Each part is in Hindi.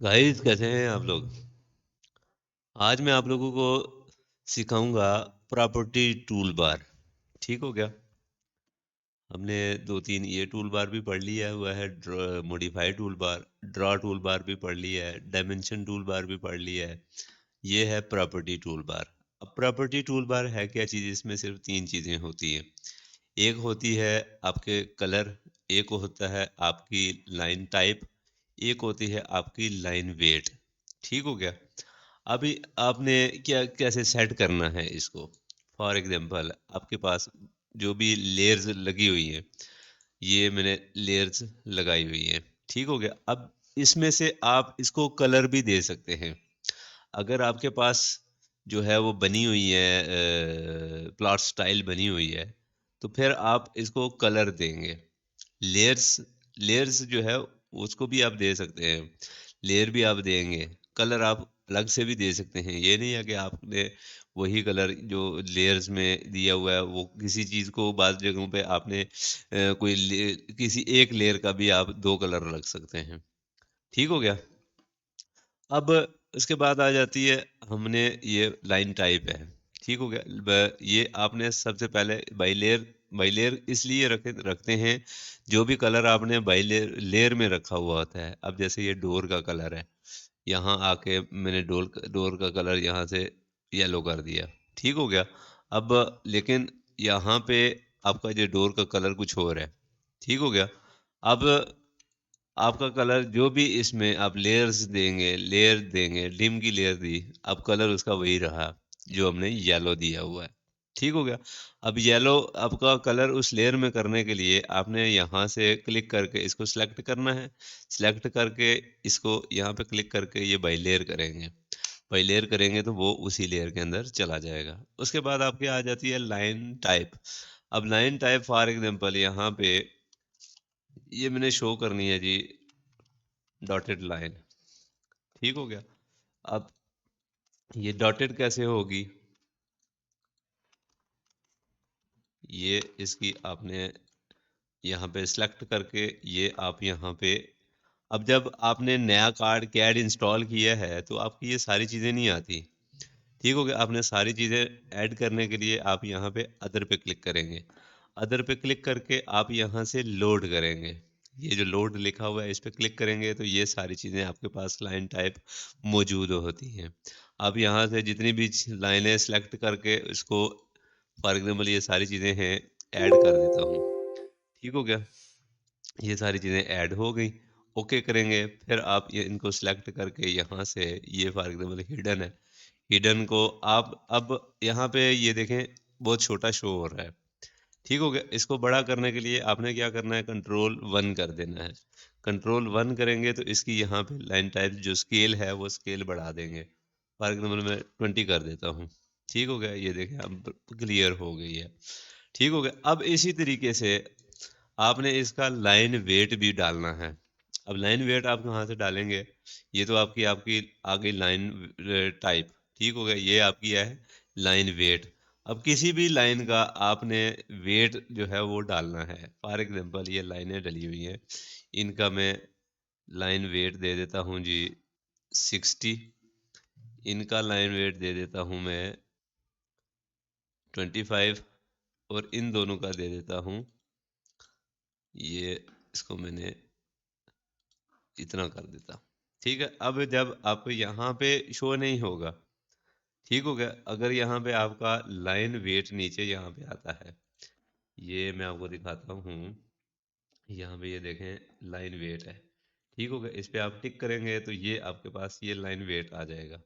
गाइस कैसे हैं आप लोग। आज मैं आप लोगों को सिखाऊंगा प्रॉपर्टी टूल बार। ठीक हो गया। हमने दो तीन ये टूल बार भी पढ़ लिया हुआ है। Modify tool bar, draw tool bar भी पढ़ लिया है, डायमेंशन टूल बार भी पढ़ लिया है। ये है प्रॉपर्टी टूल बार। अब प्रॉपर्टी टूल बार है क्या चीज़? इसमें सिर्फ तीन चीज़ें होती हैं। एक होती है आपके कलर, एक होता है आपकी लाइन टाइप, एक होती है आपकी लाइन वेट। ठीक हो गया। अभी आपने क्या कैसे सेट करना है इसको? फॉर एग्जांपल आपके पास जो भी लेयर्स लगी हुई है, ये मैंने लेयर्स लगाई हुई है। ठीक हो गया। अब इसमें से आप इसको कलर भी दे सकते हैं। अगर आपके पास जो है वो बनी हुई है, प्लॉट स्टाइल बनी हुई है, तो फिर आप इसको कलर देंगे। लेयर्स लेयर्स जो है उसको भी आप दे सकते हैं। लेयर भी आप देंगे, कलर आप अलग से भी दे सकते हैं। ये नहीं है कि आपने वही कलर जो लेयर्स में दिया हुआ है वो किसी चीज़ को बाद जगहों पे आपने किसी एक लेयर का भी आप दो कलर रख सकते हैं। ठीक हो गया। अब उसके बाद आ जाती है, हमने ये लाइन टाइप है। ठीक हो गया। ये आपने सबसे पहले बाई लेयर इसलिए रखते हैं, जो भी कलर आपने बाई लेयर लेयर में रखा हुआ होता है। अब जैसे ये डोर का कलर है, यहाँ आके मैंने डोर डोर का कलर यहाँ से येलो कर दिया। ठीक हो गया। अब लेकिन यहाँ पे आपका जो डोर का कलर कुछ और है। ठीक हो गया। अब आपका कलर जो भी इसमें आप लेयर देंगे, डिम की लेयर दी, अब कलर उसका वही रहा जो हमने येलो दिया हुआ है। ठीक हो गया। अब येलो आपका कलर उस लेयर में करने के लिए आपने यहाँ से क्लिक करके इसको सिलेक्ट करना है। सिलेक्ट करके इसको यहाँ पे क्लिक करके ये बाई लेयर करेंगे। बाई लेयर करेंगे तो वो उसी लेयर के अंदर चला जाएगा। उसके बाद आपकी आ जाती है लाइन टाइप। अब लाइन टाइप फॉर एग्जांपल यहाँ पे ये मैंने शो करनी है जी, डॉटेड लाइन। ठीक हो गया। अब ये डॉटेड कैसे होगी? ये इसकी आपने यहाँ पे सिलेक्ट करके ये आप यहाँ पे, अब जब आपने नया कार्ड कैड इंस्टॉल किया है तो आपकी ये सारी चीज़ें नहीं आती। ठीक हो गया। आपने सारी चीज़ें ऐड करने के लिए आप यहाँ पे अदर पे क्लिक करेंगे। अदर पे क्लिक करके आप यहाँ से लोड करेंगे। ये जो लोड लिखा हुआ है इस पे क्लिक करेंगे तो ये सारी चीज़ें आपके पास लाइन टाइप मौजूद होती हैं। अब यहाँ से जितनी भी लाइनें सेलेक्ट करके इसको, फॉर एग्जाम्पल ये सारी चीज़ें हैं, ऐड कर देता हूँ। ठीक हो गया। ये सारी चीज़ें ऐड हो गई। ओके करेंगे, फिर आप ये इनको सेलेक्ट करके यहाँ से, ये फॉर एग्जाम्पल हिडन है, हिडन को आप अब यहाँ पे ये देखें बहुत छोटा शो हो रहा है। ठीक हो गया। इसको बड़ा करने के लिए आपने क्या करना है, कंट्रोल वन कर देना है। कंट्रोल वन करेंगे तो इसकी यहाँ पे लाइन टाइप जो स्केल है वो स्केल बढ़ा देंगे। फॉर एग्जाम्पल मैं 20 कर देता हूँ। ठीक हो गया। ये देखें अब क्लियर हो गई है। ठीक हो गया। अब इसी तरीके से आपने इसका लाइन वेट भी डालना है। अब लाइन वेट आप कहाँ से डालेंगे? ये तो आपकी आपकी आ गई लाइन टाइप। ठीक हो गया। ये आपकी है लाइन वेट। अब किसी भी लाइन का आपने वेट जो है वो डालना है। फॉर एग्जांपल ये लाइनें डली हुई हैं, इनका मैं लाइन वेट दे देता हूँ जी 60। इनका लाइन वेट दे देता हूँ मैं 25। और इन दोनों का दे देता हूँ, ये इसको मैंने इतना कर देता। ठीक है। अब जब आप यहाँ पे शो नहीं होगा। ठीक हो गया। अगर यहाँ पे आपका लाइन वेट नीचे यहाँ पे आता है, ये मैं आपको दिखाता हूँ। यहाँ पे ये देखें लाइन वेट है। ठीक हो गया। इस पे आप टिक करेंगे तो ये आपके पास ये लाइन वेट आ जाएगा।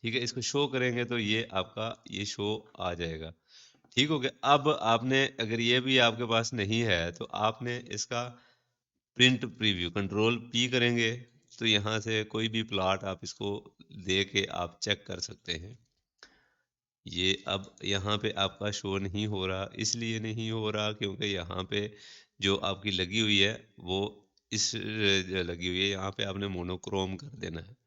ठीक है। इसको शो करेंगे तो ये आपका ये शो आ जाएगा। ठीक हो गया। अब आपने अगर ये भी आपके पास नहीं है तो आपने इसका प्रिंट प्रीव्यू कंट्रोल पी करेंगे तो यहाँ से कोई भी प्लॉट आप इसको दे के आप चेक कर सकते हैं। ये अब यहाँ पे आपका शो नहीं हो रहा, इसलिए नहीं हो रहा क्योंकि यहाँ पे जो आपकी लगी हुई है वो इस लगी हुई है। यहाँ पे आपने मोनोक्रोम कर देना है।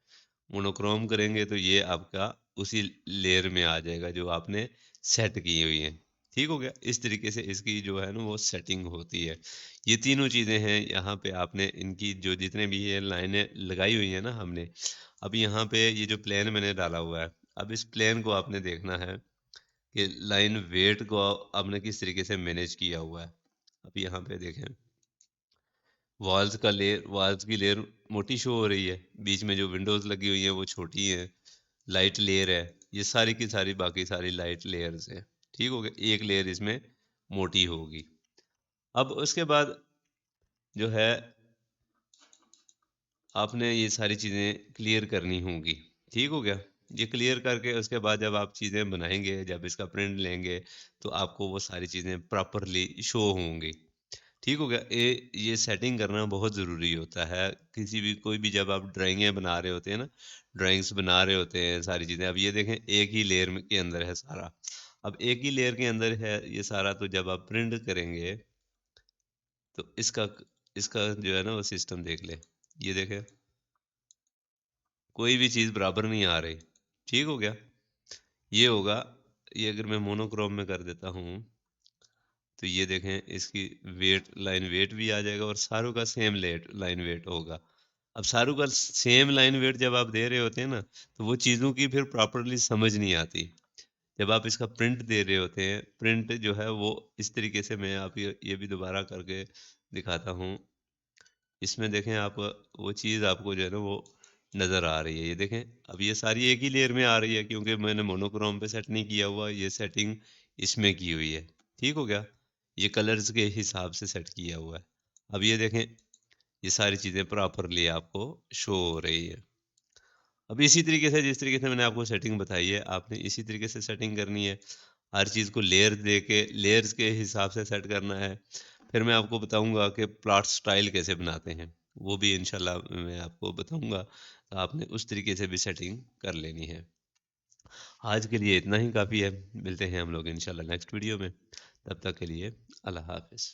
मोनोक्रोम करेंगे तो ये आपका उसी लेयर में आ जाएगा जो आपने सेट की हुई है। ठीक हो गया। इस तरीके से इसकी जो है ना वो सेटिंग होती है। ये तीनों चीज़ें हैं यहाँ पे आपने इनकी जो जितने भी ये लाइनें लगाई हुई हैं ना हमने, अब यहाँ पे ये जो प्लेन मैंने डाला हुआ है, अब इस प्लेन को आपने देखना है कि लाइन वेट को आपने किस तरीके से मैनेज किया हुआ है। अब यहाँ पे देखें, वॉल्स की लेयर मोटी शो हो रही है, बीच में जो विंडोज़ लगी हुई हैं वो छोटी हैं, लाइट लेयर है, ये सारी की सारी बाकी सारी लाइट लेयर्स हैं। ठीक हो गया? एक लेयर इसमें मोटी होगी। अब उसके बाद जो है आपने ये सारी चीज़ें क्लियर करनी होंगी। ठीक हो गया? ये क्लियर करके उसके बाद जब आप चीज़ें बनाएँगे, जब इसका प्रिंट लेंगे, तो आपको वो सारी चीज़ें प्रॉपरली शो होंगी। ठीक हो गया? ये सेटिंग करना बहुत ज़रूरी होता है। किसी भी कोई भी जब आप ड्राइंगें बना रहे होते हैं ना, ड्राइंग्स बना रहे होते हैं सारी चीज़ें। अब ये देखें एक ही लेयर में के अंदर है सारा। अब एक ही लेयर के अंदर है ये सारा, तो जब आप प्रिंट करेंगे तो इसका इसका जो है ना वो सिस्टम देख लें। ये देखें, कोई भी चीज़ बराबर नहीं आ रही। ठीक हो गया? ये होगा, ये अगर मैं मोनोक्रोम में कर देता हूँ, तो ये देखें इसकी लाइन वेट भी आ जाएगा और सारों का सेम लाइन वेट होगा। अब सारों का सेम लाइन वेट जब आप दे रहे होते हैं ना, तो वो चीज़ों की फिर प्रॉपरली समझ नहीं आती। जब आप इसका प्रिंट दे रहे होते हैं, प्रिंट जो है वो इस तरीके से, मैं आप ये भी दोबारा करके दिखाता हूँ। इसमें देखें आप, वो चीज़ आपको जो है ना वो नज़र आ रही है। ये देखें, अब ये सारी एक ही लेयर में आ रही है क्योंकि मैंने मोनोक्रोम पे सेट नहीं किया हुआ, ये सेटिंग इसमें की हुई है। ठीक हो गया? ये कलर्स के हिसाब से सेट किया हुआ है। अब ये देखें, ये सारी चीज़ें प्रॉपरली आपको शो हो रही है। अब इसी तरीके से, जिस तरीके से मैंने आपको सेटिंग बताई है, आपने इसी तरीके से सेटिंग करनी है। हर चीज़ को लेयर दे के लेयर्स के हिसाब से सेट करना है। फिर मैं आपको बताऊँगा कि प्लॉट स्टाइल कैसे बनाते हैं। वो भी इंशाल्लाह मैं आपको बताऊँगा। आपने उस तरीके से भी सेटिंग कर लेनी है। आज के लिए इतना ही काफ़ी है। मिलते हैं हम लोग इंशाल्लाह नेक्स्ट वीडियो में। तब तक के लिए अल्लाह हाफ़िज़।